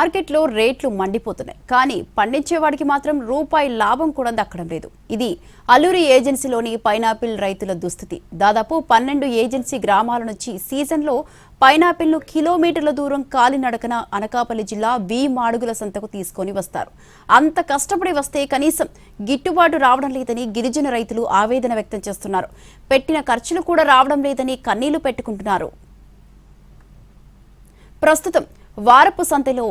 మార్కెట్లో రేట్లు మండిపోతున్నాయి. కానీ పండించేవాడికి మాత్రం రూపాయి లాభం కూడా దక్కడం లేదు. ఇది అల్లూరి ఏజెన్సీలోని పైనాపిల్ రైతుల దుస్థితి. దాదాపు 12 ఏజెన్సీ గ్రామాల నుంచి సీజన్లో పైనాపిల్ను కిలోమీటర్ల దూరం కాలినడకన అనకాపల్లి జిల్లా బి మాడుగుల సంతకు తీసుకొని వస్తారు. అంత కష్టపడి వస్తే కనీసం గిట్టుబాటు రావడం లేదని గిరిజన రైతులు ఆవేదన వ్యక్తం చేస్తున్నారు. పెట్టిన ఖర్చులు కూడా రావడం లేదని కన్నీళ్లు పెట్టుకుంటున్నారు. ప్రస్తుతం వారపు సంతలో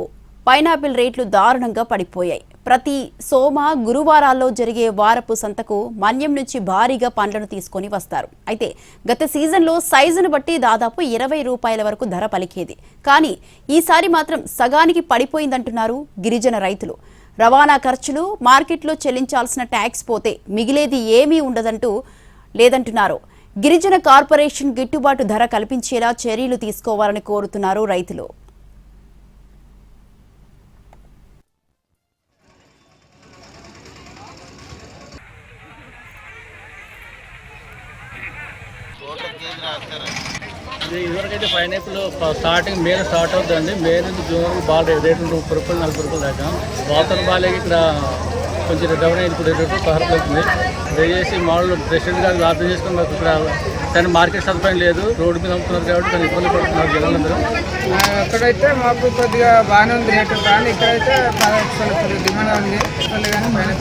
పైనాపిల్ రేట్లు దారుణంగా పడిపోయాయి. ప్రతి సోమ గురువారాల్లో జరిగే వారపు సంతకు మన్యం నుంచి భారీగా పండ్లను తీసుకొని వస్తారు. అయితే గత సీజన్లో సైజును బట్టి దాదాపు 20 రూపాయల వరకు ధర పలికేది. కానీ ఈసారి మాత్రం సగానికి పడిపోయిందంటున్నారు గిరిజన రైతులు. రవాణా ఖర్చులు, మార్కెట్లో చెల్లించాల్సిన ట్యాక్స్ పోతే మిగిలేది ఏమీ ఉండదంటూ లేదంటున్నారు. గిరిజన కార్పొరేషన్ గిట్టుబాటు ధర కల్పించేలా చర్యలు తీసుకోవాలని కోరుతున్నారు రైతులు. ఇదివరకైతే పైనాపిల్ స్టార్టింగ్ మే స్టార్ట్ అవుతుందండి. మే నుంచి జూన్ వరకు బాగా రేటు 30 రూపాయలు 40 రూపాయలు దాకా. వాటర్ బాగా ఇక్కడ కొంచెం డౌన్ అయింది. ఇప్పుడు 20 రూపాయలు 10 అవుతుంది. దయచేసి మామూలు ప్రెసిడెంట్ గారు అర్థం చేసుకుని మాకు ఇక్కడ కానీ మార్కెట్ సదుపాయం లేదు. రోడ్డు మీద అమ్ముతున్నారు కాబట్టి కొన్ని ఇబ్బంది పడుతున్నారు జనాలందరూ. అక్కడైతే మాకు కొద్దిగా బాగానే ఉంది రేటు, కానీ ఇక్కడైతే డిమాండ్ ఉంది. కానీ పైన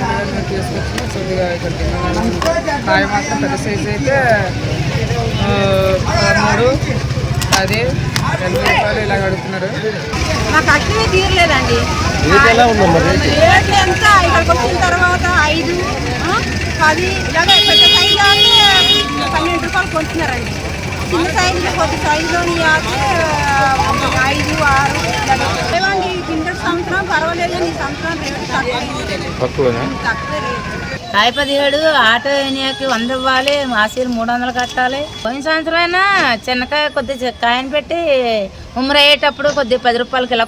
తీసుకొచ్చి కొద్దిగా ఇక్కడ డిమాండ్ ఉంది. కాయ మాత్రం పెద్ద సైజు అయితే 13, 10, 2 రూపాయలు ఇలాగ అడుగుతున్నారు. మాకు అట్లనే తీరలేదండి. రేట్లు ఎంత ఇక్కడికి వచ్చిన తర్వాత 5, 10 ఇలాగ పెద్ద సైజు 12 రూపాయలు కొంటున్నారండి. చిన్న సైజులో కొద్ది సైజులోని 5, 6 ఇలాగండి. కింద సంవత్సరం పర్వాలేదు, ఈ సంవత్సరం రేటు తక్కువే రేటు. కాయ 17 ఆటో ఎనియాకి 100 ఇవ్వాలి, మాసీలు 300 కట్టాలి. పోయిన సంవత్సరం అయినా చిన్నకాయ కొద్ది కాయను పెట్టి ఉమ్మరయ్యేటప్పుడు కొద్ది 10 రూపాయలకి ఇలా